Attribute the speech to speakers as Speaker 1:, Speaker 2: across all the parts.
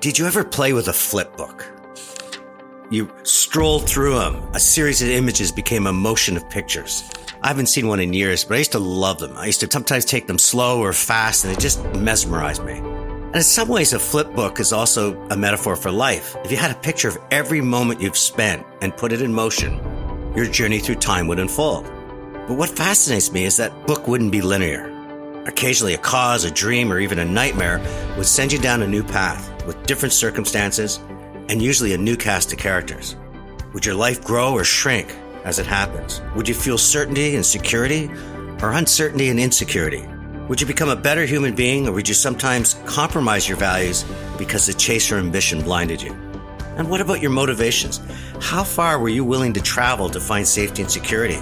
Speaker 1: Did you ever play with a flip book? You strolled through them. A series of images became a motion of pictures. I haven't seen one in years, but I used to love them. I used to sometimes take them slow or fast, and it just mesmerized me. And in some ways, a flip book is also a metaphor for life. If you had a picture of every moment you've spent and put it in motion, your journey through time would unfold. But what fascinates me is that book wouldn't be linear. Occasionally, a cause, a dream, or even a nightmare would send you down a new path with different circumstances and usually a new cast of characters. Would your life grow or shrink as it happens? Would you feel certainty and security or uncertainty and insecurity? Would you become a better human being, or would you sometimes compromise your values because the chase or ambition blinded you? And what about your motivations? How far were you willing to travel to find safety and security?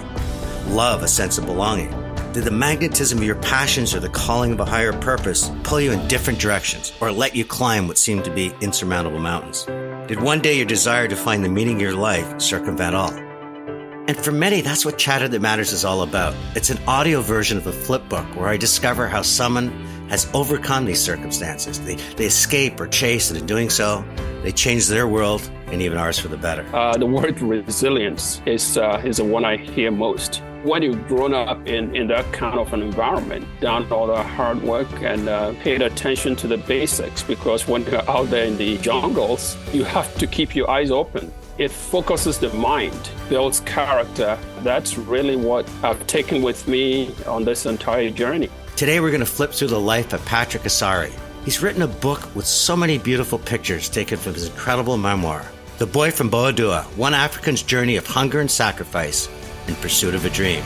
Speaker 1: Love, a sense of belonging. Did the magnetism of your passions or the calling of a higher purpose pull you in different directions or let you climb what seemed to be insurmountable mountains? Did one day your desire to find the meaning of your life circumvent all? And for many, that's what Chatter That Matters is all about. It's an audio version of a flip book where I discover how someone has overcome these circumstances. They escape or chase, and in doing so, they change their world and even ours for the better.
Speaker 2: The word resilience is the one I hear most. When you've grown up in that kind of an environment, done all the hard work and paid attention to the basics, because when you're out there in the jungles, you have to keep your eyes open. It focuses the mind, builds character. That's really what I've taken with me on this entire journey.
Speaker 1: Today, we're going to flip through the life of Patrick Asare. He's written a book with so many beautiful pictures taken from his incredible memoir, The Boy from Boadua, One African's Journey of Hunger and Sacrifice in Pursuit of a Dream.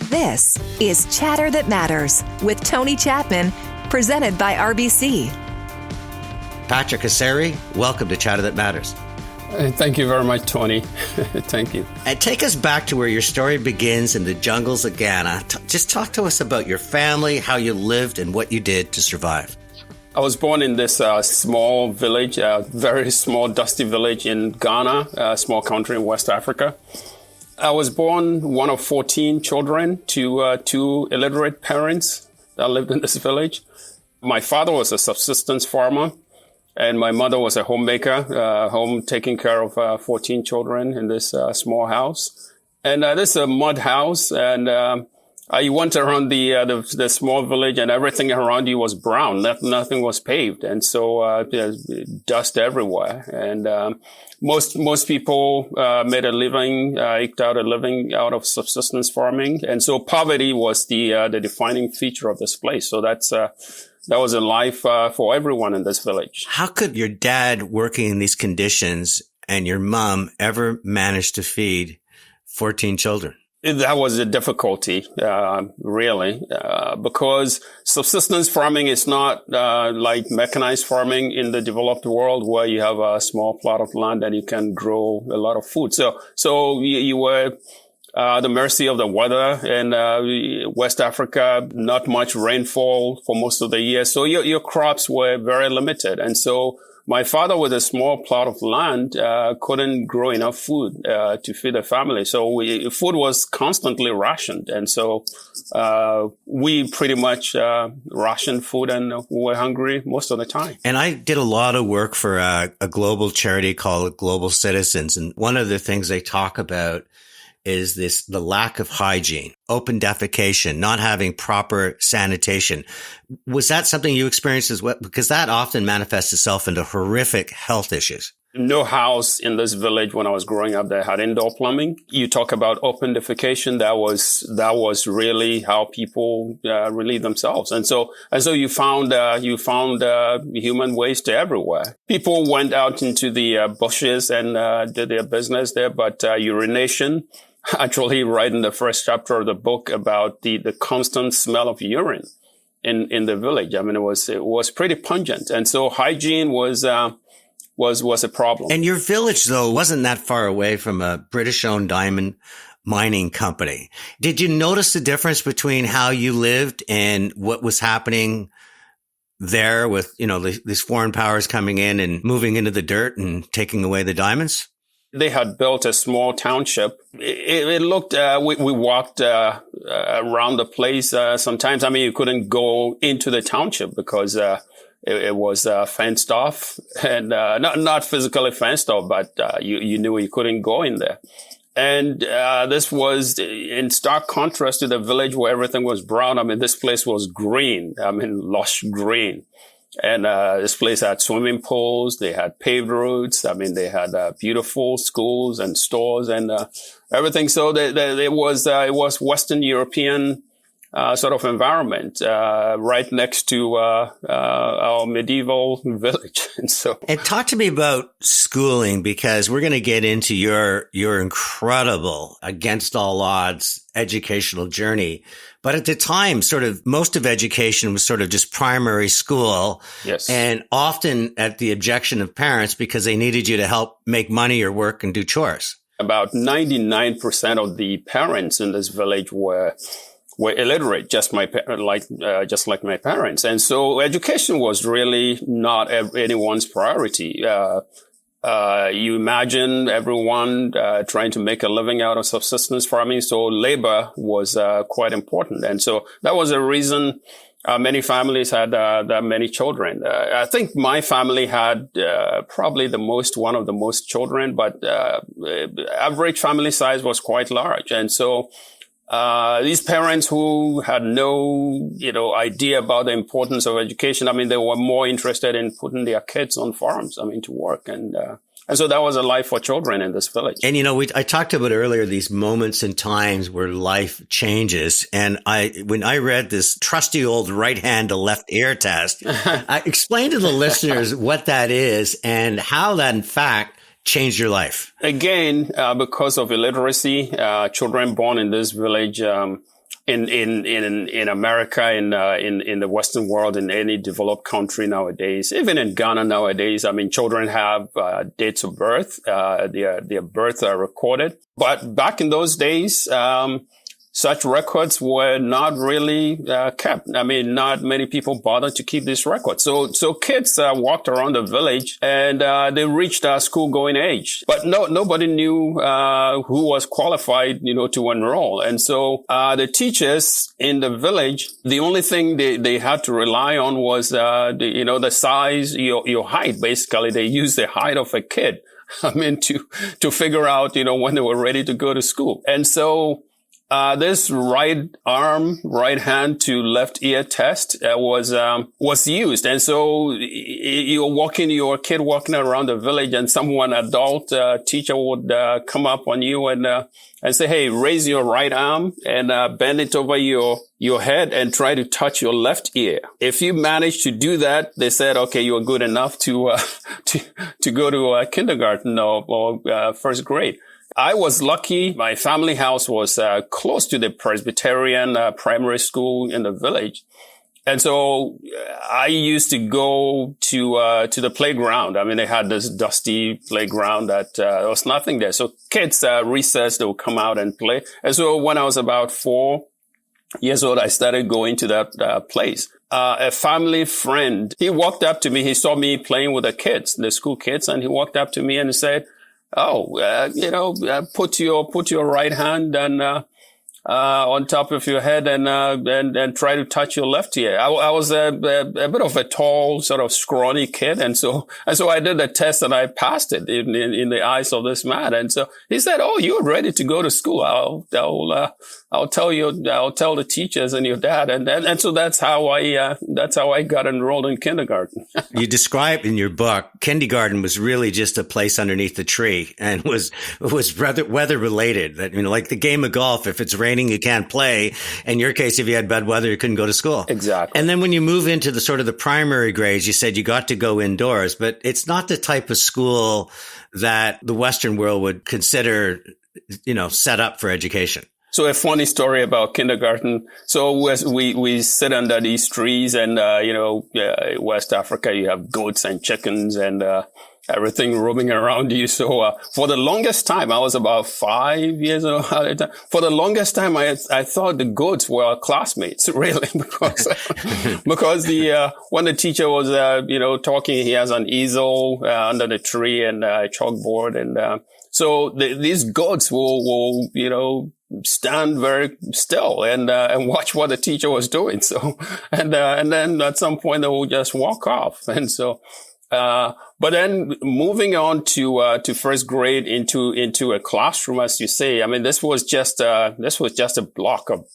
Speaker 3: This is Chatter That Matters with Tony Chapman, presented by RBC.
Speaker 1: Patrick Asare, welcome to Chatter That Matters.
Speaker 2: Thank you very much, Tony. Thank you.
Speaker 1: And take us back to where your story begins in the jungles of Ghana. Just talk to us about your family, how you lived, and what you did to survive.
Speaker 2: I was born in this small village, very small, dusty village in Ghana, a small country in West Africa. I was born one of 14 children to two illiterate parents that lived in this village. My father was a subsistence farmer, and my mother was a homemaker, home taking care of 14 children in this small house. And this is a mud house, and you went around the small village, and everything around you was brown. Nothing was paved, and so there's dust everywhere. And most people made a living, eked out a living out of subsistence farming, and so poverty was the defining feature of this place. So that was a life for everyone in this village.
Speaker 1: How could your dad, working in these conditions, and your mom ever manage to feed 14 children?
Speaker 2: That was a difficulty, really, because subsistence farming is not like mechanized farming in the developed world, where you have a small plot of land and you can grow a lot of food. So you were the mercy of the weather. In West Africa, not much rainfall for most of the year, so your crops were very limited. And so my father, with a small plot of land, couldn't grow enough food to feed the family. So food was constantly rationed. And so we pretty much rationed food, and we were hungry most of the time. And
Speaker 1: I did a lot of work for a global charity called Global Citizens. And one of the things they talk about is the lack of hygiene, open defecation, not having proper sanitation. Was that something you experienced as well? Because that often manifests itself into horrific health issues.
Speaker 2: No house in this village when I was growing up that had indoor plumbing. You talk about open defecation. That was really how people relieve themselves. And so you found human waste everywhere. People went out into the bushes and did their business there, but urination. Actually, right in the first chapter of the book about the constant smell of urine in the village. I mean, it was pretty pungent, and so hygiene was a problem.
Speaker 1: And your village, though, wasn't that far away from a British-owned diamond mining company. Did you notice the difference between how you lived and what was happening there with, these foreign powers coming in and moving into the dirt and taking away the diamonds?
Speaker 2: They had built a small township. It looked, we walked around the place. Sometimes, you couldn't go into the township because it was fenced off, and not physically fenced off, but you knew you couldn't go in there. And this was in stark contrast to the village where everything was brown. This place was green. Lush green. And this place had swimming pools. They had paved roads. They had beautiful schools and stores and everything. So it was Western European sort of environment right next to our medieval village.
Speaker 1: And talk to me about schooling, because we're going to get into your incredible, against all odds, educational journey. But at the time, sort of most of education was sort of just primary school.
Speaker 2: Yes.
Speaker 1: And often at the objection of parents because they needed you to help make money or work and do chores.
Speaker 2: About 99% of the parents in this village were illiterate, just like my parents. And so education was really not anyone's priority. You imagine everyone trying to make a living out of subsistence farming, so labor was quite important. And so that was a reason many families had that many children. I think my family had probably one of the most children, but average family size was quite large. And so these parents who had no, idea about the importance of education, they were more interested in putting their kids on farms, to work. And so that was a life for children in this village.
Speaker 1: And, I talked about earlier these moments and times where life changes. And when I read this trusty old right hand to left ear test, I explained to the listeners what that is and how that, in fact, changed your life?
Speaker 2: Again, because of illiteracy, children born in this village, in America, in the Western world, in any developed country nowadays, even in Ghana nowadays, children have dates of birth, their births are recorded. But back in those days, such records were not really kept. Not many people bothered to keep these records. So kids walked around the village and they reached school-going age. But nobody knew who was qualified, to enroll. And so the teachers in the village, the only thing they had to rely on was the size, your height. Basically, they used the height of a kid. To figure out, when they were ready to go to school. And so this right hand to left ear test was used. And so your kid walking around the village, and someone adult teacher would come up on you and say, hey, raise your right arm and bend it over your head and try to touch your left ear. If you manage to do that, they said, okay, you're good enough to go to kindergarten or first grade. I was lucky. My family house was close to the Presbyterian primary school in the village. And so I used to go to the playground. They had this dusty playground that there was nothing there. So kids, recess, they would come out and play. And so when I was about 4 years old, I started going to that place. A family friend, he walked up to me. He saw me playing with the school kids, and he walked up to me and said, put your right hand and on top of your head and try to touch your left ear. I was a bit of a tall, sort of scrawny kid, and so I did the test and I passed it in the eyes of this man. And so he said, "Oh, you're ready to go to school. I'll tell the teachers and your dad." And so that's how I got enrolled in kindergarten.
Speaker 1: You describe in your book, kindergarten was really just a place underneath the tree, and was weather related. That, like the game of golf, if it's raining, you can't play. In your case, if you had bad weather, you couldn't go to school.
Speaker 2: Exactly.
Speaker 1: And then when you move into the sort of the primary grades, you said you got to go indoors, but it's not the type of school that the Western world would consider, set up for education.
Speaker 2: So a funny story about kindergarten. So we sit under these trees and, West Africa, you have goats and chickens and, everything roaming around you. So, for the longest time, I was about 5 years old at the time. For the longest time, I thought the goats were our classmates, really, because when the teacher was, talking, he has an easel, under the tree and a chalkboard. And, so these goats will stand very still and watch what the teacher was doing. So, and then at some point they will just walk off. And so, but then moving on to first grade into a classroom, as you say, I mean, this was just a block of,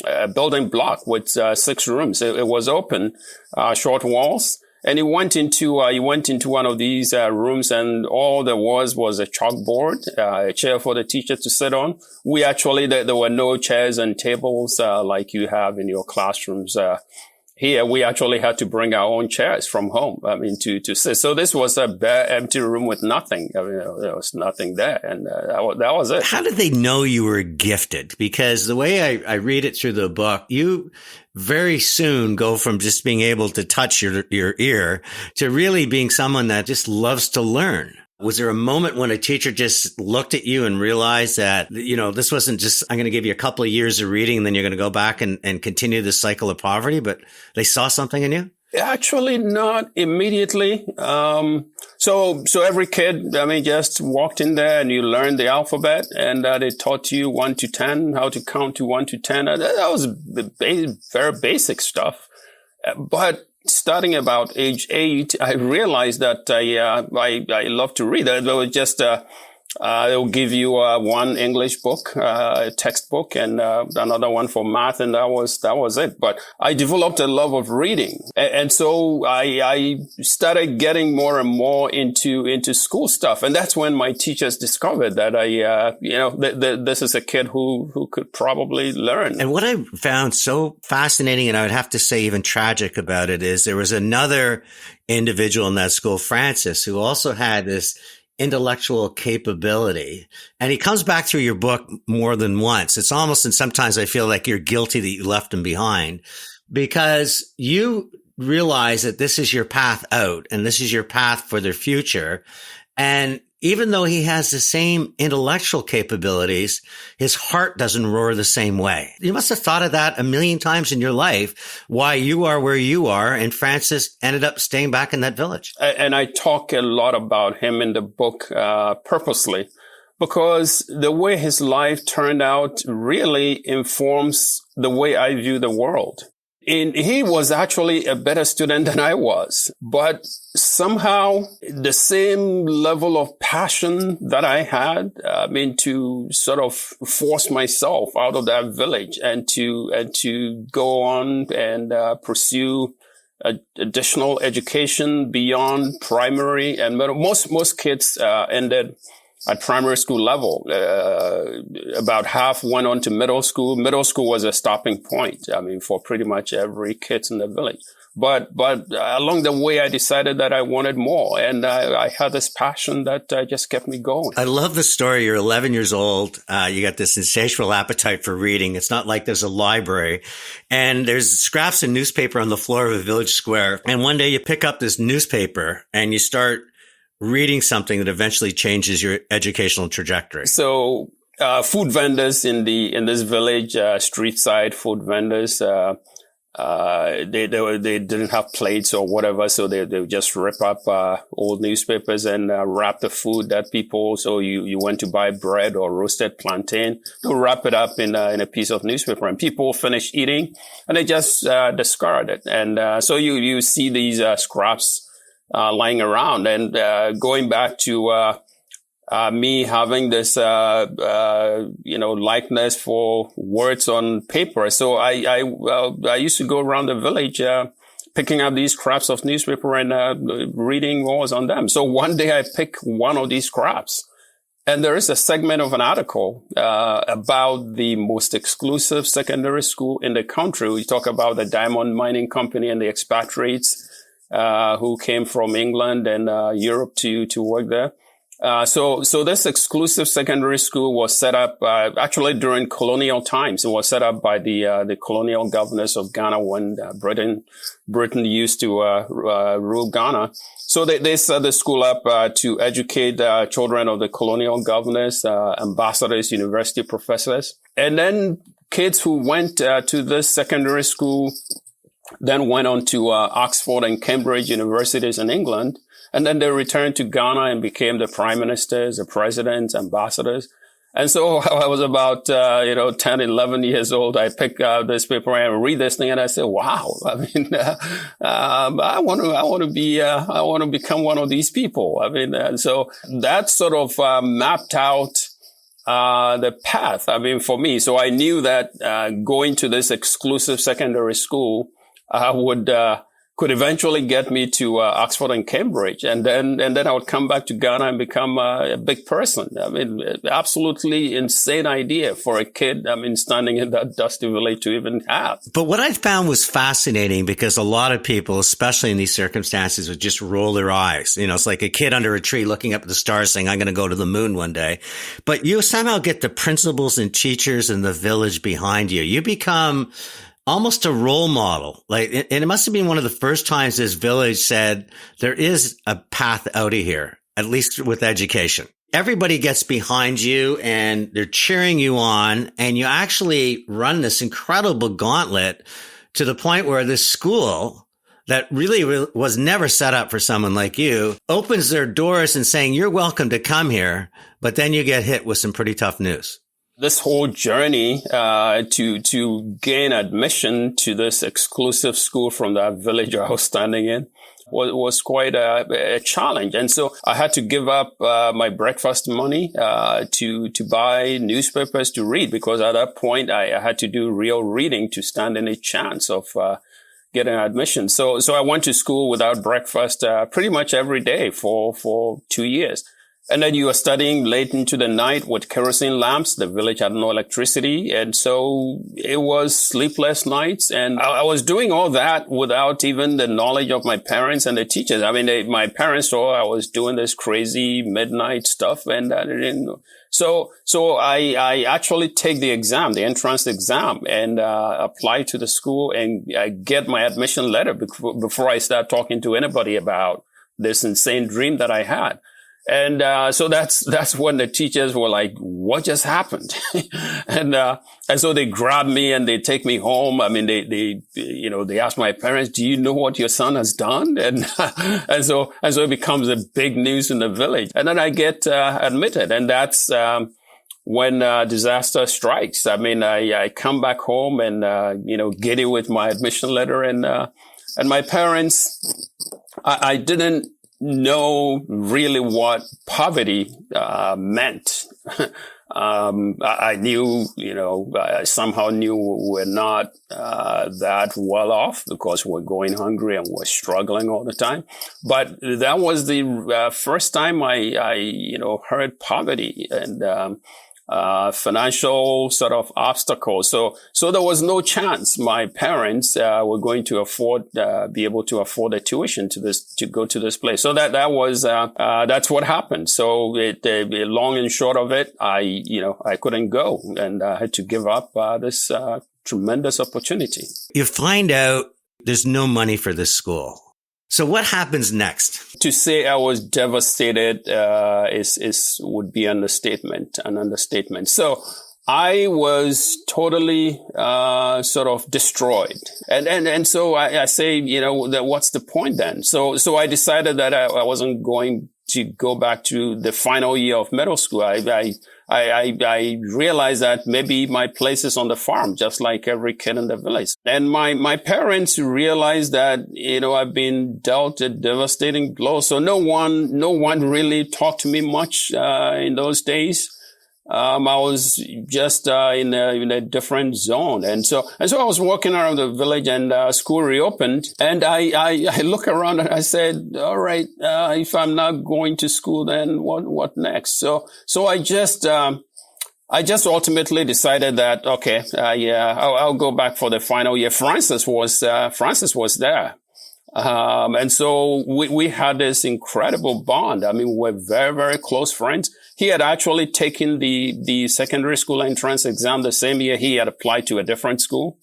Speaker 2: a building block with 6 rooms. It was open, short walls. And he went into one of these rooms, and all there was a chalkboard, a chair for the teacher to sit on. We actually, there were no chairs and tables like you have in your classrooms. Here, we actually had to bring our own chairs from home, I mean, to sit. So this was a bare, empty room with nothing. I mean, there was nothing there. And that was it.
Speaker 1: How did they know you were gifted? Because the way I read it through the book, you very soon go from just being able to touch your ear to really being someone that just loves to learn. Was there a moment when a teacher just looked at you and realized that, you know, this wasn't just, I'm going to give you a couple of years of reading and then you're going to go back and continue this cycle of poverty, but they saw something in you?
Speaker 2: Actually, not immediately. So every kid, I mean, just walked in there and you learned the alphabet, and they taught you 1 to 10, how to count to 1 to 10. That was very basic stuff. But starting about age 8, I realized that I love to read. There was just they'll give you one English book, textbook, and another one for math, and that was it. But I developed a love of reading, and so I started getting more and more into school stuff, and that's when my teachers discovered that this is a kid who could probably learn.
Speaker 1: And what I found so fascinating, and I would have to say even tragic about it, is there was another individual in that school, Francis, who also had this intellectual capability. And he comes back through your book more than once. It's almost, and sometimes I feel like you're guilty that you left him behind, because you realize that this is your path out and this is your path for their future. And even though he has the same intellectual capabilities, his heart doesn't roar the same way. You must have thought of that a million times in your life, why you are where you are. And Francis ended up staying back in that village.
Speaker 2: And I talk a lot about him in the book purposely, because the way his life turned out really informs the way I view the world. And he was actually a better student than I was, but somehow the same level of passion that I had, to sort of force myself out of that village and to go on and pursue additional education beyond primary and middle. Most kids ended at primary school level. About half went on to middle school. Middle school was a stopping point, for pretty much every kid in the village. But along the way, I decided that I wanted more. And I had this passion that just kept me going.
Speaker 1: I love the story. You're 11 years old. You got this insatiable appetite for reading. It's not like there's a library. And there's scraps of newspaper on the floor of a village square. And one day you pick up this newspaper and you start reading something that eventually changes your educational trajectory.
Speaker 2: So, food vendors in this village, street side food vendors, they didn't have plates or whatever. So they would just rip up, old newspapers and, wrap the food that people, so you went to buy bread or roasted plantain, they'll wrap it up in a piece of newspaper, and people finish eating and they just, discard it. And, so you see these, scraps lying around, and going back to me having this likeness for words on paper. So I used to go around the village picking up these scraps of newspaper and reading what was on them. So one day I picked one of these scraps, and there is a segment of an article about the most exclusive secondary school in the country. We talk about the diamond mining company and the expatriates who came from England and Europe to work there. So this exclusive secondary school was set up actually during colonial times. It was set up by the colonial governors of Ghana when Britain used to rule Ghana. So they set the school up to educate children of the colonial governors, ambassadors, university professors, and then kids who went to this secondary school then went on to Oxford and Cambridge universities in England. And then they returned to Ghana and became the prime ministers, the presidents, ambassadors. And so I was about, 10, 11 years old. I picked up this paper and read this thing and I said, wow, I mean, I want to become one of these people. I mean, and so that sort of, mapped out, the path. I mean, for me. So I knew that, going to this exclusive secondary school, could eventually get me to Oxford and Cambridge, and then I would come back to Ghana and become a big person. I mean, absolutely insane idea for a kid. I mean, standing in that dusty village to even have.
Speaker 1: But what I found was fascinating because a lot of people, especially in these circumstances, would just roll their eyes. You know, it's like a kid under a tree looking up at the stars saying, I'm going to go to the moon one day. But you somehow get the principals and teachers in the village behind you. You become almost a role model. And it must have been one of the first times this village said, there is a path out of here, at least with education. Everybody gets behind you and they're cheering you on, and you actually run this incredible gauntlet to the point where this school that really was never set up for someone like you opens their doors and saying, you're welcome to come here. But then you get hit with some pretty tough news.
Speaker 2: This whole journey to gain admission to this exclusive school from that village I was standing in was quite a challenge. And so I had to give up my breakfast money to buy newspapers to read, because at that point I had to do real reading to stand any chance of getting admission. So I went to school without breakfast pretty much every day for 2 years. And then you were studying late into the night with kerosene lamps. The village had no electricity. And so it was sleepless nights. And I was doing all that without even the knowledge of my parents and the teachers. I mean, my parents saw I was doing this crazy midnight stuff, and I didn't know. So I actually take the exam, the entrance exam, and apply to the school and get my admission letter before I start talking to anybody about this insane dream that I had. And so that's when the teachers were like, what just happened? and so they grab me and they take me home. I mean, they ask my parents, do you know what your son has done? And so it becomes a big news in the village. And then I get admitted, and that's when disaster strikes. I mean, I come back home and get it with my admission letter, and my parents, I didn't know really what poverty meant. I knew, I somehow knew we're not that well off because we're going hungry and we're struggling all the time. But that was the first time I heard poverty and financial sort of obstacles. So there was no chance my parents were going to be able to afford a tuition to go to this place. So that was that's what happened. So long and short of it, I couldn't go, and I had to give up this tremendous opportunity.
Speaker 1: You find out there's no money for this school. So what happens next?
Speaker 2: To say I was devastated would be an understatement. So I was totally sort of destroyed, and so I say, what's the point then? So I decided that I wasn't going to go back to the final year of middle school. I realized that maybe my place is on the farm, just like every kid in the village. And my parents realized that, I've been dealt a devastating blow. So no one really talked to me much, in those days. I was just, in a different zone. And so I was walking around the village, and, school reopened, and I look around and I said, all right, if I'm not going to school, then what next? So I just ultimately decided that, okay, I'll go back for the final year. Francis was there. And so we had this incredible bond. I mean, we're very, very close friends. He had actually taken the secondary school entrance exam the same year he had applied to a different school.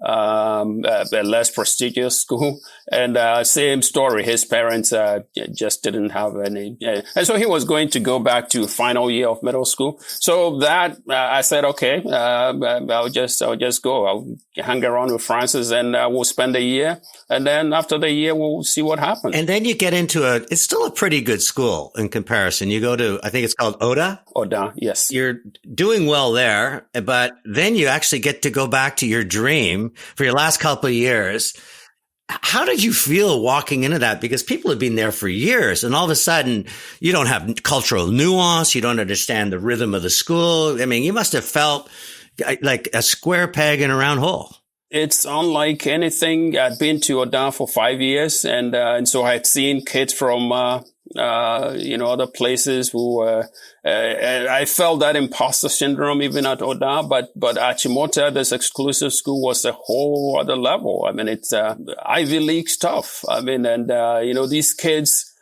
Speaker 2: a less prestigious school. And same story. His parents just didn't have any. And so he was going to go back to final year of middle school. So that I said, okay, I'll just go. I'll hang around with Francis and we'll spend a year. And then after the year, we'll see what happens.
Speaker 1: And then you get into it's still a pretty good school in comparison. You go to, I think it's called Oda.
Speaker 2: Oda, yes.
Speaker 1: You're doing well there, but then you actually get to go back to your dream for your last couple of years. How did you feel walking into that? Because people have been there for years and all of a sudden you don't have cultural nuance. You don't understand the rhythm of the school. I mean, you must have felt like a square peg in a round hole.
Speaker 2: It's unlike anything. I'd been to Oda for 5 years, and so I had seen kids from other places who I felt that imposter syndrome even at Oda, but at Chimota, this exclusive school was a whole other level. I mean, it's Ivy League stuff. I mean, and these kids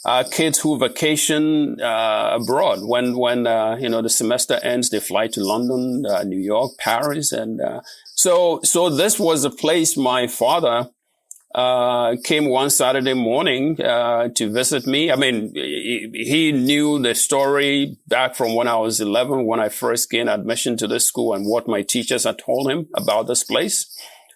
Speaker 2: are kids who vacation abroad. When the semester ends, they fly to London, New York, Paris, and so this was a place my father came one Saturday morning to visit me. I mean, he knew the story back from when I was 11, when I first gained admission to this school, and what my teachers had told him about this place.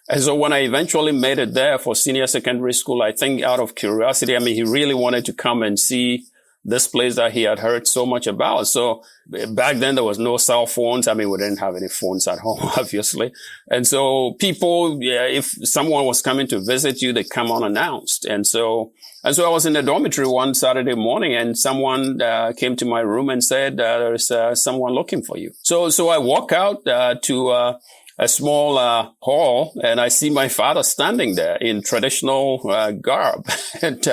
Speaker 2: And so when I eventually made it there for senior secondary school, I think out of curiosity, I mean, he really wanted to come and see this place that he had heard so much about. So back then there was no cell phones. I mean, we didn't have any phones at home, obviously. And so people, if someone was coming to visit you, they come unannounced. And so I was in the dormitory one Saturday morning, and someone came to my room and said, there's someone looking for you. So I walk out to a small hall, and I see my father standing there in traditional garb. And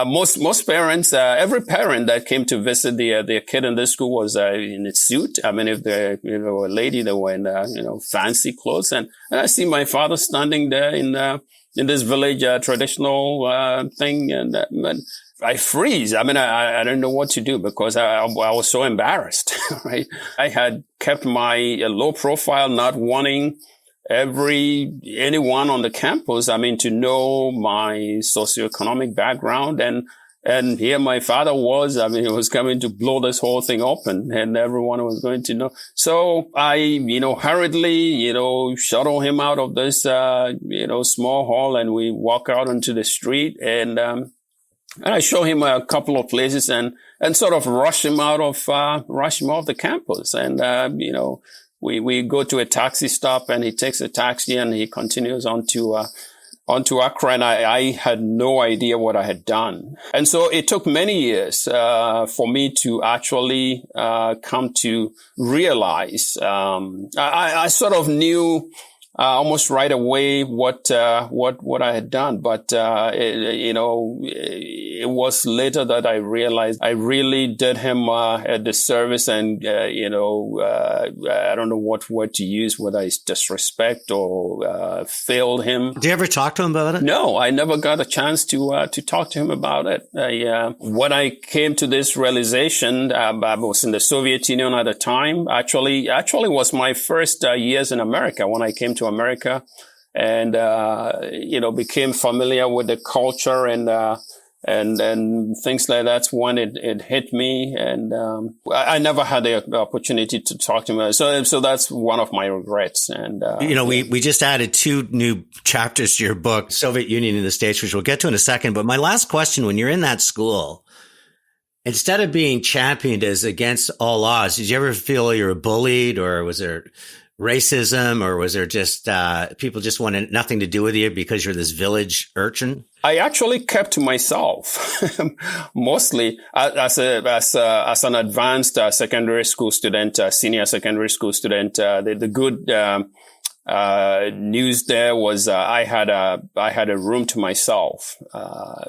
Speaker 2: most parents, every parent that came to visit their kid in this school was in a suit. I mean, if they're a lady, they were in fancy clothes. And I see my father standing there in this village traditional thing, and I freeze. I mean, I don't know what to do because I was so embarrassed, right? I had kept my low profile, not wanting anyone on the campus, I mean, to know my socioeconomic background. And here my father was, I mean, he was coming to blow this whole thing open, and everyone was going to know. So I, hurriedly, shuttle him out of this, small hall, and we walk out onto the street, and I show him a couple of places and sort of rush him off the campus. And, we go to a taxi stop, and he takes a taxi and he continues on to Accra. And I had no idea what I had done. And so it took many years, for me to actually, come to realize, I sort of knew, almost right away what I had done. But, it was later that I realized I really did him a disservice, and, I don't know what word to use, whether it's disrespect or failed him.
Speaker 1: Did you ever talk to him about it?
Speaker 2: No, I never got a chance to talk to him about it. When I came to this realization, I was in the Soviet Union at the time. Actually was my first years in America when I came to America, and became familiar with the culture and things like that. When it hit me, and I never had the opportunity to talk to him. So that's one of my regrets. And
Speaker 1: we just added 2 new chapters to your book, Soviet Union in the States, which we'll get to in a second. But my last question: when you're in that school, instead of being championed as against all odds, did you ever feel you were bullied, or was there racism, or was there just people just wanted nothing to do with you because you're this village urchin?
Speaker 2: I actually kept to myself mostly as an advanced secondary school student, senior secondary school student. The good news there was I had a room to myself.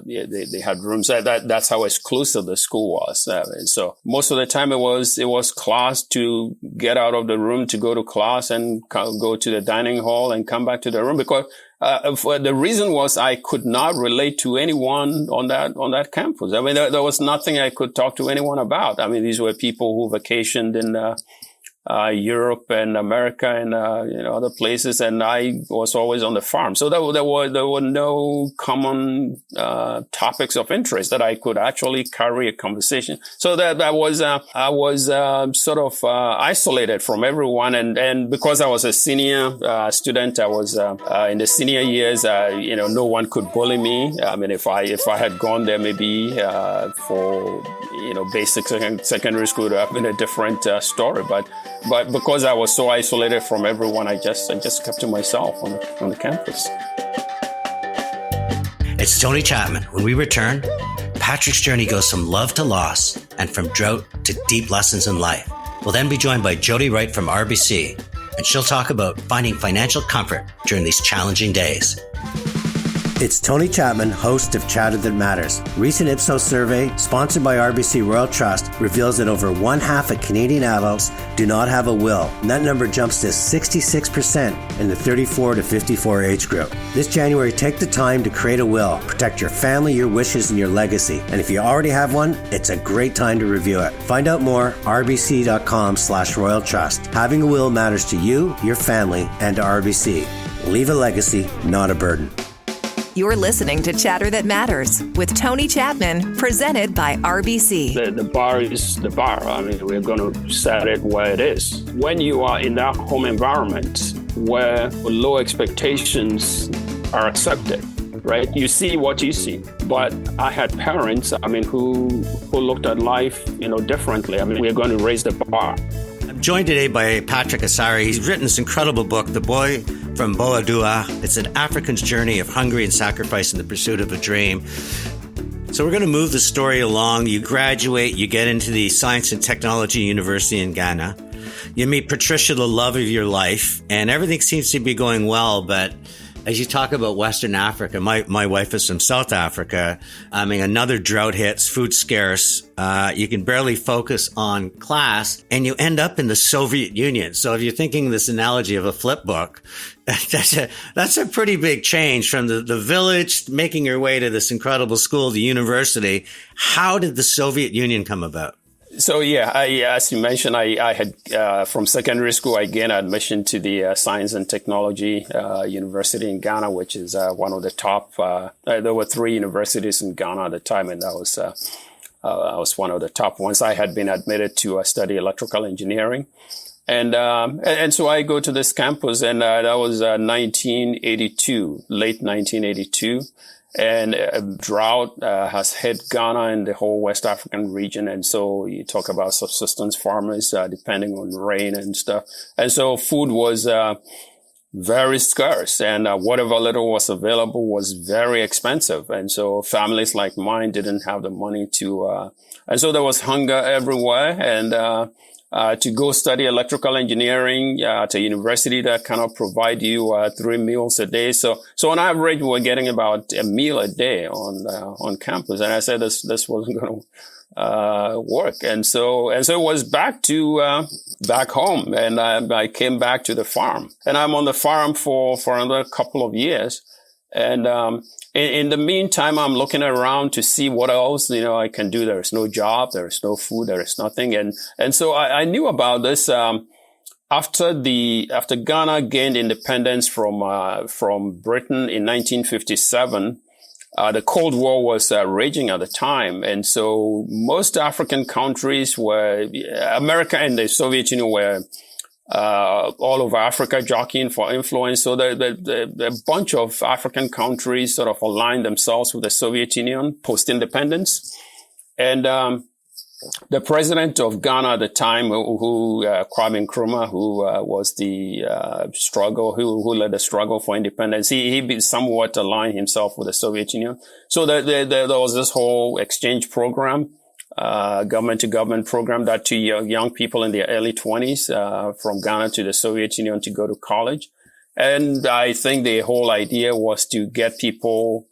Speaker 2: They had rooms. That's how exclusive the school was. And so most of the time it was class, to get out of the room to go to class and go to the dining hall and come back to the room, because the reason was I could not relate to anyone on that campus. I mean, there was nothing I could talk to anyone about. I mean, these were people who vacationed in Europe and America and other places, and I was always on the farm. So there were no common topics of interest that I could actually carry a conversation. So I was sort of isolated from everyone, and because I was a senior student, I was in the senior years. No one could bully me. I mean, if I had gone there maybe for basic secondary school, it would have been a different story, but because I was so isolated from everyone, I just kept to myself on the campus.
Speaker 1: It's Tony Chapman. When we return, Patrick's journey goes from love to loss and from drought to deep lessons in life. We'll then be joined by Jody Wright from RBC, and she'll talk about finding financial comfort during these challenging days. It's Tony Chapman, host of Chatter That Matters. Recent Ipsos survey, sponsored by RBC Royal Trust, reveals that over one half of Canadian adults do not have a will, and that number jumps to 66% in the 34 to 54 age group. This January, take the time to create a will, protect your family, your wishes, and your legacy. And if you already have one, it's a great time to review it. Find out more, rbc.com/Royal Trust. Having a will matters to you, your family, and to RBC. Leave a legacy, not a burden.
Speaker 3: You're listening to Chatter That Matters with Tony Chapman, presented by RBC.
Speaker 2: The bar is the bar. I mean, we're going to set it where it is. When you are in that home environment where low expectations are accepted, right? You see what you see. But I had parents, who looked at life, differently. I mean, we're going to raise the bar.
Speaker 1: I'm joined today by Patrick Asare. He's written this incredible book, The Boy from Boadua. It's an African's journey of hunger and sacrifice in the pursuit of a dream. So we're going to move the story along. You graduate, you get into the Science and Technology University in Ghana. You meet Patricia, the love of your life, and everything seems to be going well, but as you talk about Western Africa, my wife is from South Africa. Another drought hits, food scarce. You can barely focus on class, and you end up in the Soviet Union. So if you're thinking this analogy of a flip book, that's a pretty big change from the village, making your way to this incredible school, the university. How did the Soviet Union come about?
Speaker 2: So, as you mentioned, I had, from secondary school, I gained admission to the Science and Technology University in Ghana, which is one of the top. There were 3 universities in Ghana at the time, and that was I was one of the top ones. I had been admitted to study electrical engineering. And so I go to this campus, and that was 1982, late 1982. And a drought has hit Ghana and the whole West African region. And so you talk about subsistence farmers depending on rain and stuff. And so food was very scarce, and whatever little was available was very expensive. And so families like mine didn't have the money to and so there was hunger everywhere. And to go study electrical engineering at a university that cannot provide you 3 meals a day. So on average, we're getting about a meal a day on campus. And I said this wasn't going to work. And so it was back home. And I came back to the farm. And I'm on the farm for another couple of years. And in the meantime, I'm looking around to see what else, I can do. There is no job. There is no food. There is nothing. And so I knew about this, after Ghana gained independence from Britain in 1957. The Cold War was raging at the time. And so most African countries America and the Soviet Union were all over Africa jockeying for influence. So the bunch of African countries sort of aligned themselves with the Soviet Union post-independence. And the president of Ghana at the time, who Kwame Nkrumah, who was the who led the struggle for independence, he somewhat aligned himself with the Soviet Union. So there was this whole exchange program, government to government program that to young people in their early 20s, from Ghana to the Soviet Union to go to college. And I think the whole idea was to get people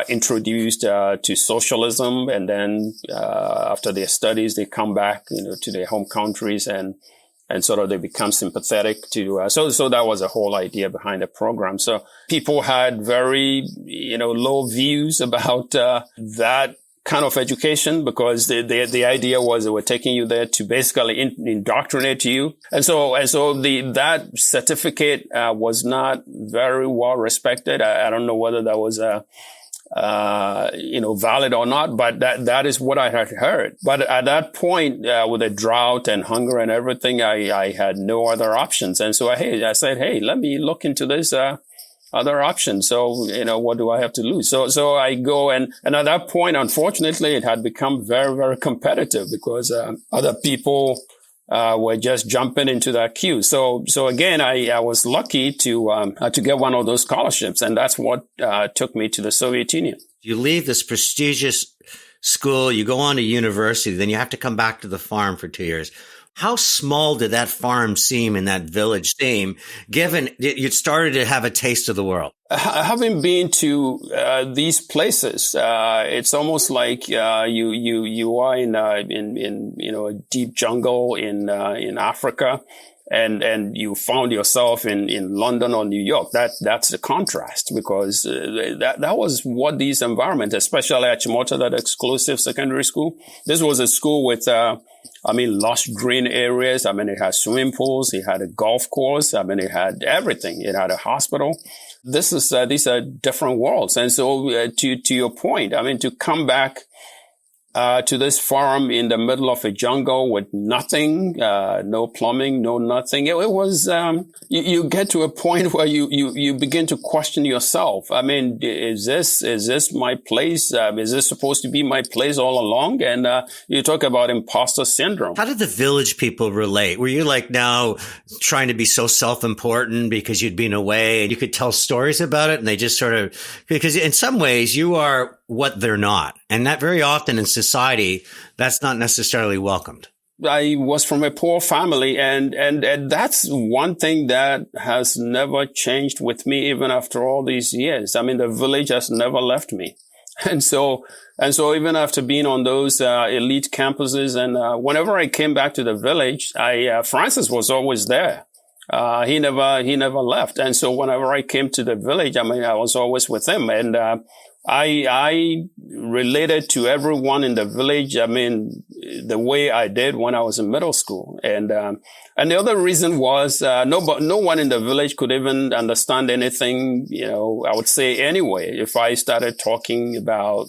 Speaker 2: introduced to socialism, and then after their studies they come back to their home countries and sort of they become sympathetic to so that was the whole idea behind the program. So people had very low views about that kind of education, because the idea was they were taking you there to basically indoctrinate you. And so that certificate, was not very well respected. I don't know whether that was, valid or not, but that is what I had heard. But at that point, with the drought and hunger and everything, I had no other options. And so I said, hey, let me look into this, other options. So, what do I have to lose? So I go and at that point, unfortunately, it had become very, very competitive because, other people, were just jumping into that queue. So again, I was lucky to get one of those scholarships. And that's what, took me to the Soviet Union.
Speaker 1: You leave this prestigious school, you go on to university, then you have to come back to the farm for 2 years. How small did that farm seem in that village seem, given you started to have a taste of the world?
Speaker 2: Having been to these places, it's almost like you are in a deep jungle in Africa, and you found yourself in London or New York. That's the contrast, because that was what these environments, especially at Chimota, that exclusive secondary school. This was a school with lush green areas. It had swimming pools. It had a golf course. It had everything. It had a hospital. These are different worlds. And so, to your point, to come back, to this farm in the middle of a jungle with nothing, no plumbing, no nothing. It was, you get to a point where you begin to question yourself. Is this my place? Is this supposed to be my place all along? And, you talk about imposter syndrome.
Speaker 1: How did the village people relate? Were you now trying to be so self-important because you'd been away and you could tell stories about it, and they just sort of, because in some ways you are what they're not. And that very often in society, that's not necessarily welcomed.
Speaker 2: I was from a poor family, and that's one thing that has never changed with me, even after all these years. The village has never left me. And so even after being on those, elite campuses, and, whenever I came back to the village, Francis was always there. He never left. And so whenever I came to the village, I was always with him. And, I related to everyone in the village. The way I did when I was in middle school. And the other reason was, no one in the village could even understand anything, I would say anyway, if I started talking about,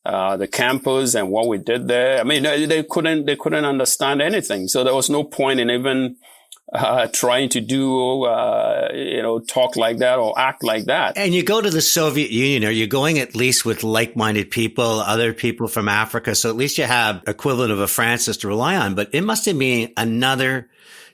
Speaker 2: the campus and what we did there. They couldn't understand anything. So there was no point in even, trying to do, talk like that or act like that.
Speaker 1: And you go to the Soviet Union, are you going at least with like-minded people, other people from Africa? So at least you have equivalent of a Francis to rely on, but it must have been another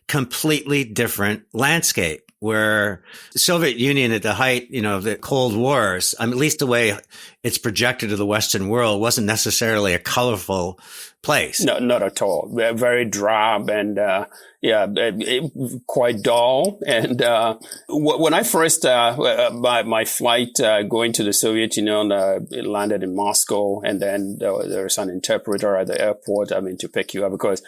Speaker 1: completely different landscape, where the Soviet Union at the height, of the Cold Wars, at least the way it's projected to the Western world, wasn't necessarily a colorful place.
Speaker 2: No, not at all. Very drab and, quite dull. And, when I first, my flight, going to the Soviet Union, it landed in Moscow, and then there's an interpreter at the airport, to pick you up, because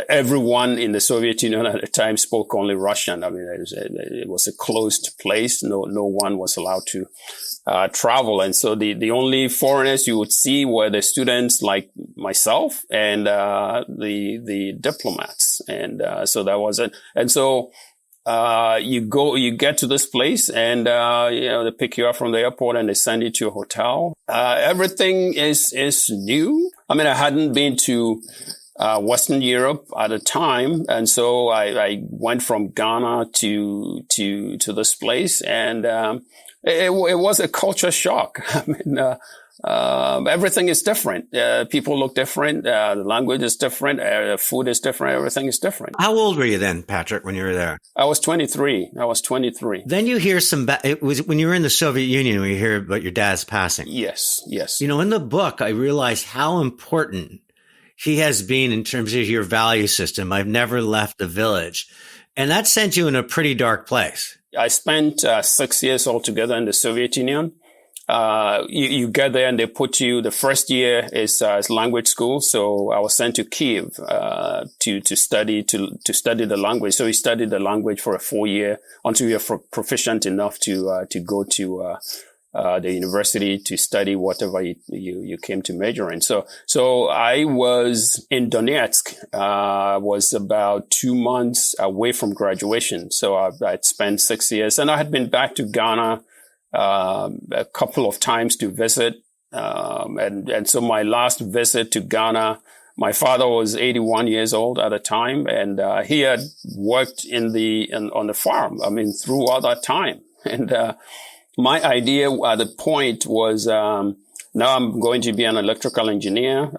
Speaker 2: everyone in the Soviet Union at the time spoke only Russian. It was a closed place. No one was allowed to travel. And so the only foreigners you would see were the students like myself and the diplomats. And so that was it. And so you get to this place, and they pick you up from the airport and they send you to a hotel. Everything is new. I hadn't been to Western Europe at the time. And so I went from Ghana to this place, and it was a culture shock. Everything is different. People look different. The language is different. Food is different. Everything is different.
Speaker 1: How old were you then, Patrick, when you were there?
Speaker 2: I was 23. Then
Speaker 1: you hear it was when you were in the Soviet Union, when you hear about your dad's passing.
Speaker 2: Yes.
Speaker 1: In the book, I realized how important he has been in terms of your value system. I've never left the village. And that sent you in a pretty dark place.
Speaker 2: I spent 6 years altogether in the Soviet Union. You get there and they put you, the first year is language school. So I was sent to Kiev, to study the language. So we studied the language for a 4 year until you're proficient enough to go to, the university to study whatever you came to major in. So I was in Donetsk, was about 2 months away from graduation. So I'd spent 6 years, and I had been back to Ghana, a couple of times to visit. And so my last visit to Ghana, my father was 81 years old at the time, and he had worked on the farm, throughout that time. And my idea at the point was, now I'm going to be an electrical engineer.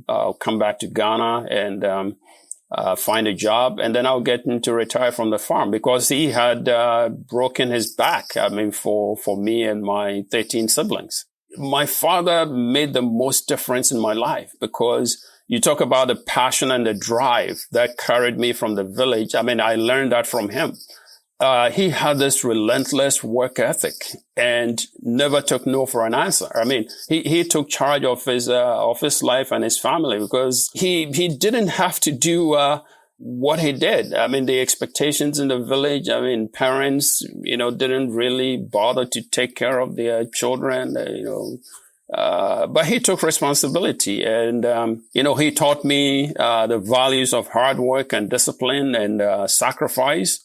Speaker 2: I'll come back to Ghana and find a job, and then I'll get him to retire from the farm, because he had broken his back, for me and my 13 siblings. My father made the most difference in my life, because you talk about the passion and the drive that carried me from the village. I learned that from him. He had this relentless work ethic and never took no for an answer. He took charge of his life and his family, because he didn't have to do, what he did. The expectations in the village, parents, didn't really bother to take care of their children, but he took responsibility, and, he taught me, the values of hard work and discipline and, sacrifice,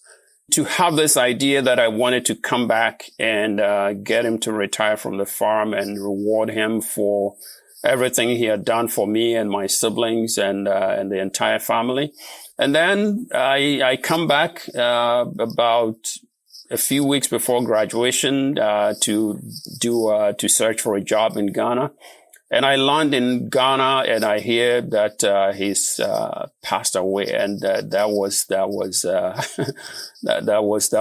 Speaker 2: to have this idea that I wanted to come back and, get him to retire from the farm and reward him for everything he had done for me and my siblings and the entire family. And then I come back, about a few weeks before graduation, to search for a job in Ghana. And I land in Ghana, and I hear that he's passed away, and that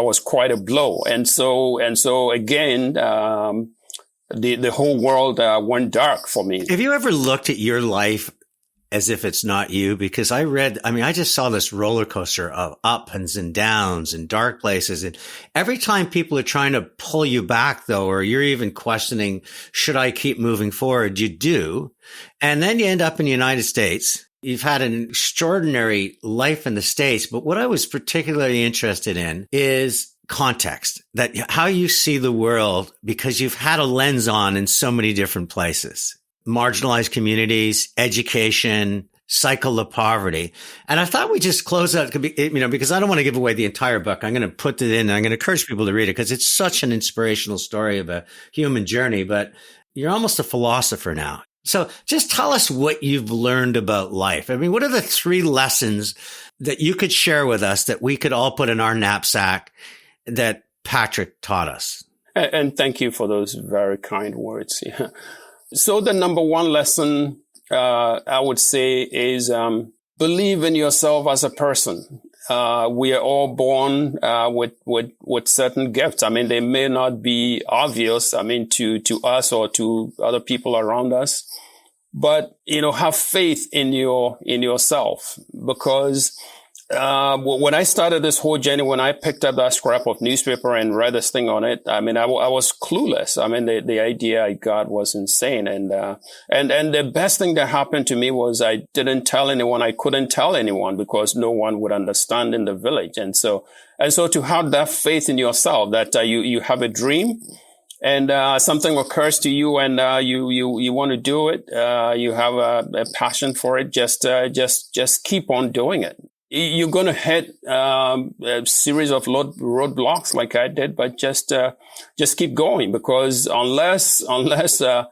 Speaker 2: was quite a blow. And so again, the whole world went dark for me.
Speaker 1: Have you ever looked at your life as if it's not you? Because I just saw this roller coaster of ups and downs and dark places. And every time people are trying to pull you back, though, or you're even questioning, should I keep moving forward? You do. And then you end up in the United States. You've had an extraordinary life in the States. But what I was particularly interested in is context, that how you see the world, because you've had a lens on in so many different places. Marginalized communities, education, cycle of poverty. And I thought we just close out, because I don't want to give away the entire book. I'm going to put it in, and I'm going to encourage people to read it, because it's such an inspirational story of a human journey, but you're almost a philosopher now. So just tell us what you've learned about life. What are the 3 lessons that you could share with us that we could all put in our knapsack that Patrick taught us?
Speaker 2: And thank you for those very kind words. Yeah. So the number one lesson, I would say is, believe in yourself as a person. We are all born, with certain gifts. They may not be obvious, to us or to other people around us, but, have faith in yourself, because, when I started this whole journey, when I picked up that scrap of newspaper and read this thing on it, I was clueless. The idea I got was insane. And the best thing that happened to me was I didn't tell anyone. I couldn't tell anyone, because no one would understand in the village. And so to have that faith in yourself, that you have a dream, and something occurs to you, and you want to do it. You have a passion for it. Just keep on doing it. You're going to hit a series of roadblocks like I did, but just keep going, because unless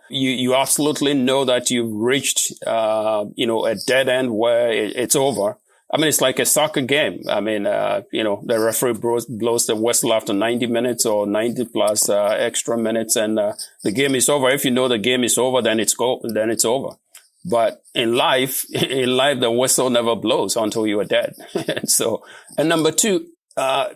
Speaker 2: you absolutely know that you've reached a dead end where it's over. It's like a soccer game. The referee blows the whistle after 90 minutes or 90 plus extra minutes, and the game is over. If you know the game is over, then it's over. But in life, the whistle never blows until you are dead. And number 2,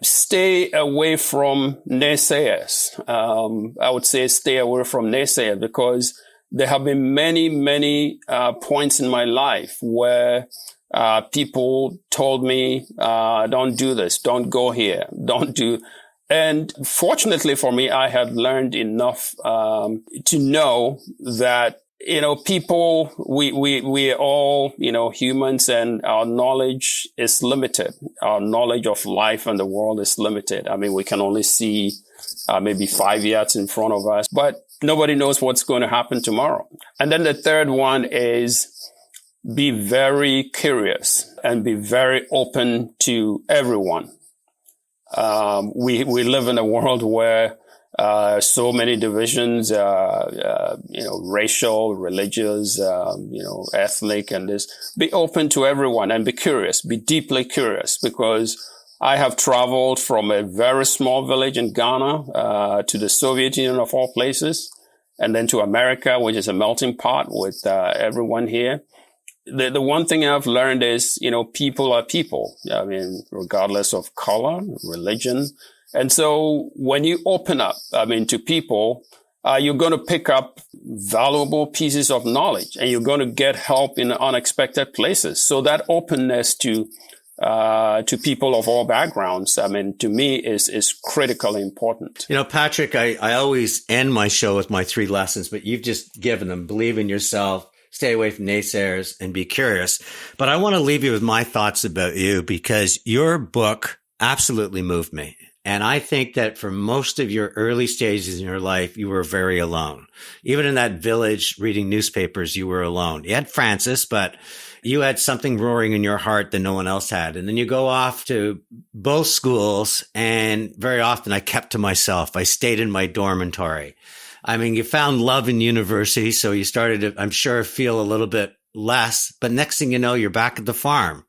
Speaker 2: stay away from naysayers. I would say stay away from naysayers, because there have been many, many points in my life where people told me, don't do this, don't go here, don't do. And fortunately for me, I had learned enough to know that People, we are all, humans, and our knowledge is limited. Our knowledge of life and the world is limited. I mean, we can only see maybe 5 years in front of us, but nobody knows what's going to happen tomorrow. And then the third one is be very curious and be very open to everyone. We live in a world where so many divisions, racial, religious, ethnic, and this. Be open to everyone and be curious. Be deeply curious, because I have traveled from a very small village in Ghana to the Soviet Union of all places, and then to America, which is a melting pot with everyone here. The one thing I've learned is, people are people. I mean, regardless of color, religion. And so when you open up, to people, you're going to pick up valuable pieces of knowledge, and you're going to get help in unexpected places. So that openness to people of all backgrounds, to me is critically important.
Speaker 1: Patrick, I always end my show with my 3 lessons, but you've just given them. Believe in yourself, stay away from naysayers, and be curious. But I want to leave you with my thoughts about you, because your book absolutely moved me. And I think that for most of your early stages in your life, you were very alone. Even in that village reading newspapers, you were alone. You had Francis, but you had something roaring in your heart that no one else had. And then you go off to both schools, and very often I kept to myself. I stayed in my dormitory. You found love in university, so you started to, I'm sure, feel a little bit less, but next thing you know, you're back at the farm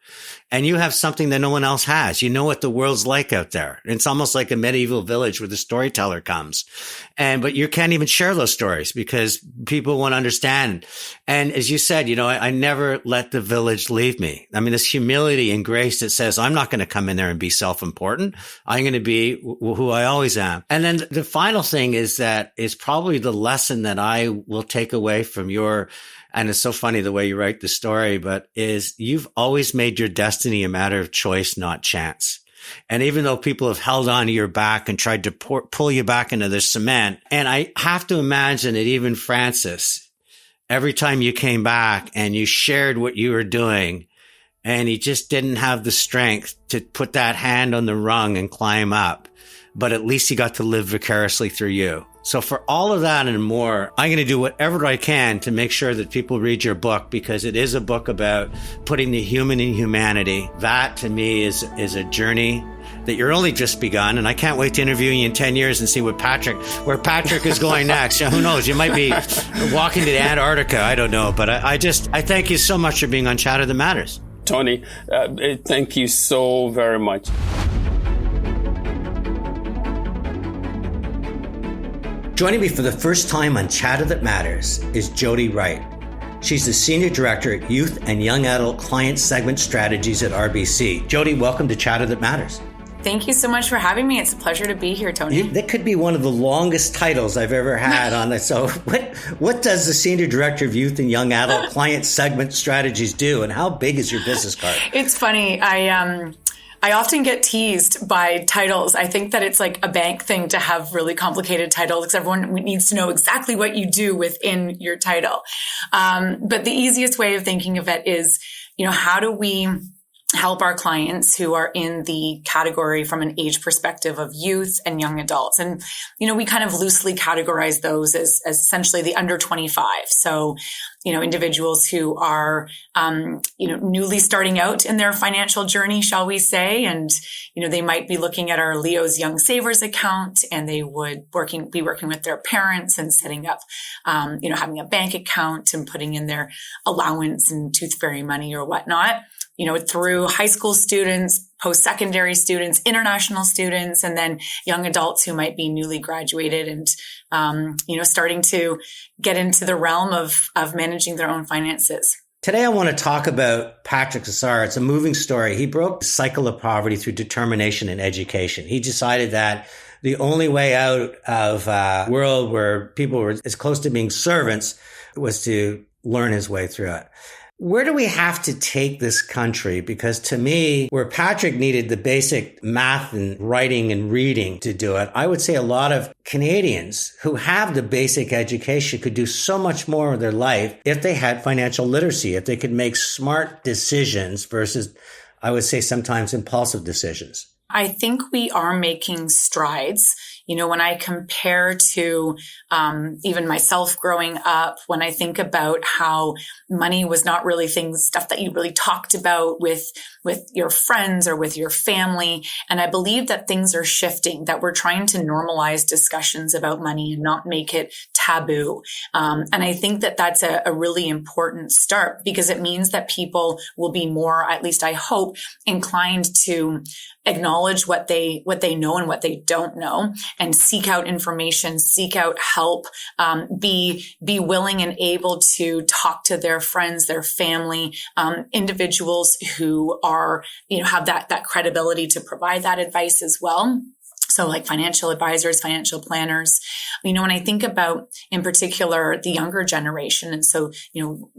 Speaker 1: and you have something that no one else has. You know what the world's like out there. It's almost like a medieval village where the storyteller comes. But you can't even share those stories because people won't understand. And as you said, I never let the village leave me. This humility and grace that says, I'm not going to come in there and be self-important. I'm going to be who I always am. And then the final thing is probably the lesson that I will take away from and it's so funny the way you write the story, but is you've always made your destiny a matter of choice, not chance. And even though people have held on to your back and tried to pull you back into the cement, and I have to imagine that even Francis, every time you came back and you shared what you were doing, and he just didn't have the strength to put that hand on the rung and climb up, but at least he got to live vicariously through you. So for all of that and more, I'm going to do whatever I can to make sure that people read your book, because it is a book about putting the human in humanity. That to me is a journey that you're only just begun. And I can't wait to interview you in 10 years and see where Patrick is going next. Who knows? You might be walking to the Antarctica. I don't know. But I thank you so much for being on Chatter That Matters.
Speaker 2: Tony, thank you so very much.
Speaker 1: Joining me for the first time on Chatter That Matters is Jody Wright. She's the Senior Director at Youth and Young Adult Client Segment Strategies at RBC. Jody, welcome to Chatter That Matters.
Speaker 4: Thank you so much for having me. It's a pleasure to be here, Tony.
Speaker 1: That could be one of the longest titles I've ever had on this. So what does the Senior Director of Youth and Young Adult Client Segment Strategies do, and how big is your business card?
Speaker 4: It's funny. I often get teased by titles. I think that it's like a bank thing to have really complicated titles because everyone needs to know exactly what you do within your title. But the easiest way of thinking of it is, how do we help our clients who are in the category from an age perspective of youth and young adults? And, we kind of loosely categorize those as essentially the under 25. So, individuals who are, newly starting out in their financial journey, shall we say, and, they might be looking at our Leo's Young Savers account, and they would be working with their parents and setting up, having a bank account and putting in their allowance and tooth fairy money or whatnot, through high school students, post-secondary students, international students, and then young adults who might be newly graduated and, starting to get into the realm of managing their own finances.
Speaker 1: Today, I want to talk about Patrick Asare. It's a moving story. He broke the cycle of poverty through determination and education. He decided that the only way out of a world where people were as close to being servants was to learn his way through it. Where do we have to take this country? Because to me, where Patrick needed the basic math and writing and reading to do it, I would say a lot of Canadians who have the basic education could do so much more with their life if they had financial literacy, if they could make smart decisions versus, I would say, sometimes impulsive decisions.
Speaker 4: I think we are making strides. You know, when I compare to even myself growing up, when I think about how money was not really stuff that you really talked about with your friends or with your family. And I believe that things are shifting, that we're trying to normalize discussions about money and not make it taboo. And I think that that's a really important start, because it means that people will be more, at least I hope, inclined to acknowledge what they know and what they don't know, and seek out information, seek out help, be willing and able to talk to their friends, their family, individuals who are, have that credibility to provide that advice as well. So like financial advisors, financial planners, when I think about in particular the younger generation, and so,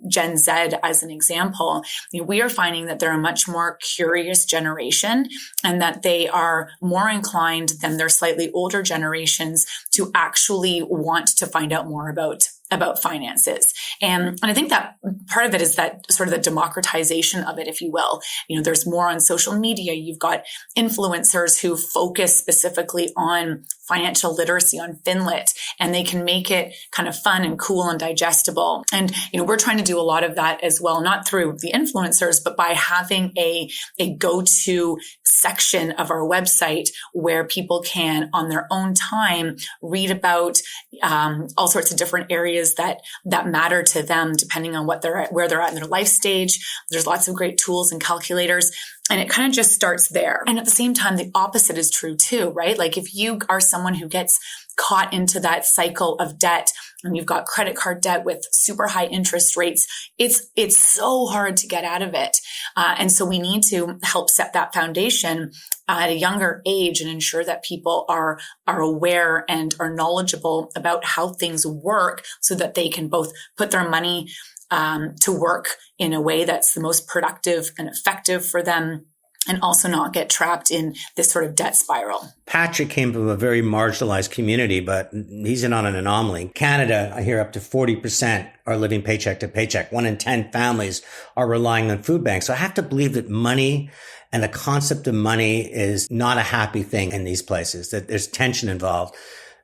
Speaker 4: Gen Z as an example, we are finding that they're a much more curious generation, and that they are more inclined than their slightly older generations to actually want to find out more about finances. And I think that part of it is that sort of the democratization of it, if you will. There's more on social media. You've got influencers who focus specifically on financial literacy, on Finlit, and they can make it kind of fun and cool and digestible. And, we're trying to do a lot of that as well, not through the influencers, but by having a go-to section of our website where people can, on their own time, read about all sorts of different areas that matter to them, depending on where they're at in their life stage. There's lots of great tools and calculators. And it kind of just starts there. And at the same time, the opposite is true too, right? Like if you are someone who gets caught into that cycle of debt, and you've got credit card debt with super high interest rates, it's so hard to get out of it. And so we need to help set that foundation at a younger age and ensure that people are aware and are knowledgeable about how things work, so that they can both put their money to work in a way that's the most productive and effective for them, and also not get trapped in this sort of debt spiral.
Speaker 1: Patrick came from a very marginalized community, but he's not an anomaly. Canada, I hear up to 40% are living paycheck to paycheck. 1 in 10 families are relying on food banks. So I have to believe that money and the concept of money is not a happy thing in these places, that there's tension involved.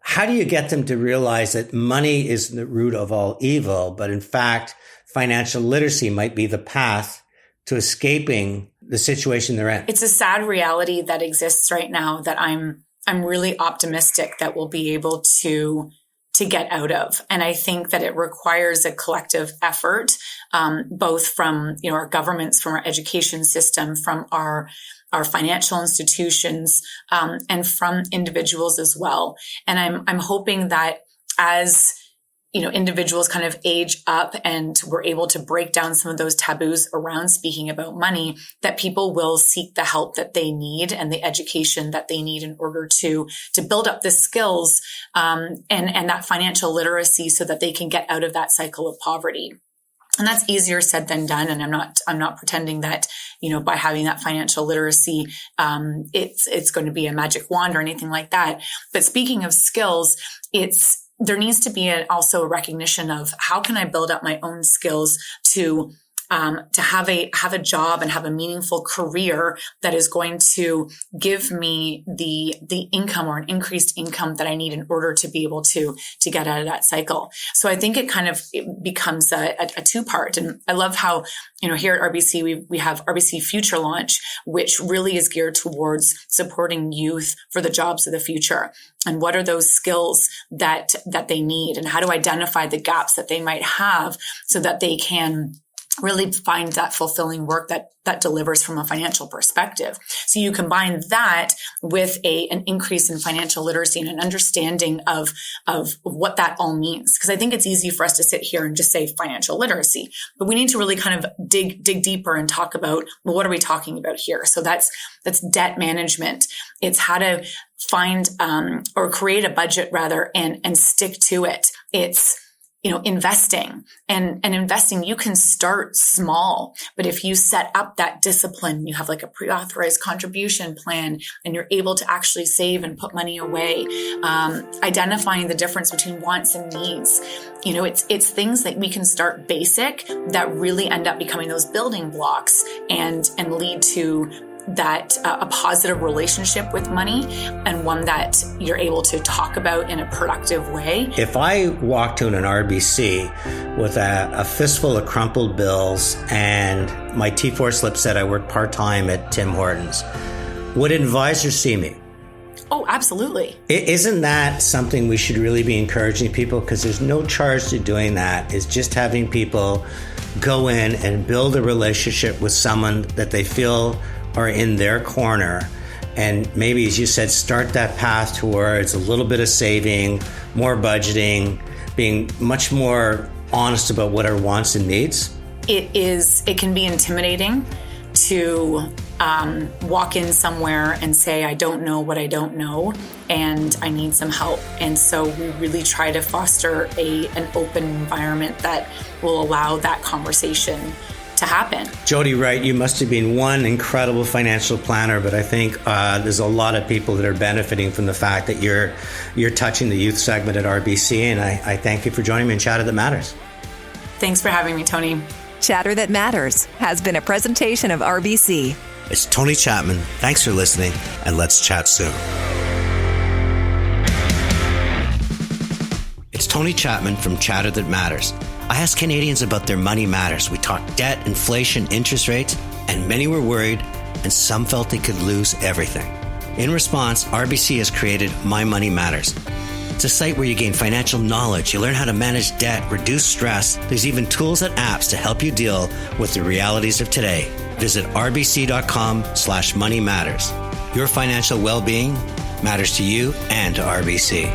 Speaker 1: How do you get them to realize that money is the root of all evil, but in fact, financial literacy might be the path to escaping the situation they're in?
Speaker 4: It's a sad reality that exists right now that I'm really optimistic that we'll be able to get out of. And I think that it requires a collective effort, both from our governments, from our education system, from our financial institutions, and from individuals as well. And I'm hoping that as individuals kind of age up and we're able to break down some of those taboos around speaking about money, that people will seek the help that they need and the education that they need in order to build up the skills, and that financial literacy, so that they can get out of that cycle of poverty. And that's easier said than done. And I'm not pretending that, by having that financial literacy, it's going to be a magic wand or anything like that. But speaking of skills, there needs to be also a recognition of how can I build up my own skills to have a job and have a meaningful career that is going to give me the income or an increased income that I need in order to be able to get out of that cycle. So I think it becomes a two-part. And I love how, here at RBC, we have RBC Future Launch, which really is geared towards supporting youth for the jobs of the future. And what are those skills that they need, and how to identify the gaps that they might have so that they can really find that fulfilling work that delivers from a financial perspective. So you combine that with an increase in financial literacy and an understanding of what that all means. Because I think it's easy for us to sit here and just say financial literacy, but we need to really kind of dig deeper and talk about, well, what are we talking about here? So that's debt management. It's how to find or create a budget rather and stick to it. It's investing and investing, you can start small, but if you set up that discipline, you have like a pre-authorized contribution plan and you're able to actually save and put money away, identifying the difference between wants and needs. It's things that we can start basic that really end up becoming those building blocks and lead to that a positive relationship with money, and one that you're able to talk about in a productive way.
Speaker 1: If I walked to an RBC with a fistful of crumpled bills and my T4 slip said I work part-time at Tim Hortons, would an advisor see me?
Speaker 4: Oh, absolutely.
Speaker 1: Isn't that something we should really be encouraging people? Because there's no charge to doing that. It's just having people go in and build a relationship with someone that they feel are in their corner, and maybe, as you said, start that path towards a little bit of saving, more budgeting, being much more honest about what our wants and needs.
Speaker 4: It can be intimidating to walk in somewhere and say, I don't know what I don't know, and I need some help. And so we really try to foster an open environment that will allow that conversation to happen.
Speaker 1: Jody Wright, you must have been one incredible financial planner, but I think there's a lot of people that are benefiting from the fact that you're touching the youth segment at RBC, and I thank you for joining me in Chatter That Matters.
Speaker 4: Thanks for having me, Tony.
Speaker 3: Chatter That Matters has been a presentation of RBC.
Speaker 1: It's Tony Chapman. Thanks for listening, and let's chat soon. It's Tony Chapman from Chatter That Matters. I asked Canadians about their money matters. We talked debt, inflation, interest rates, and many were worried, and some felt they could lose everything. In response, RBC has created My Money Matters. It's a site where you gain financial knowledge, you learn how to manage debt, reduce stress. There's even tools and apps to help you deal with the realities of today. Visit rbc.com/moneymatters. Your financial well-being matters to you and to RBC.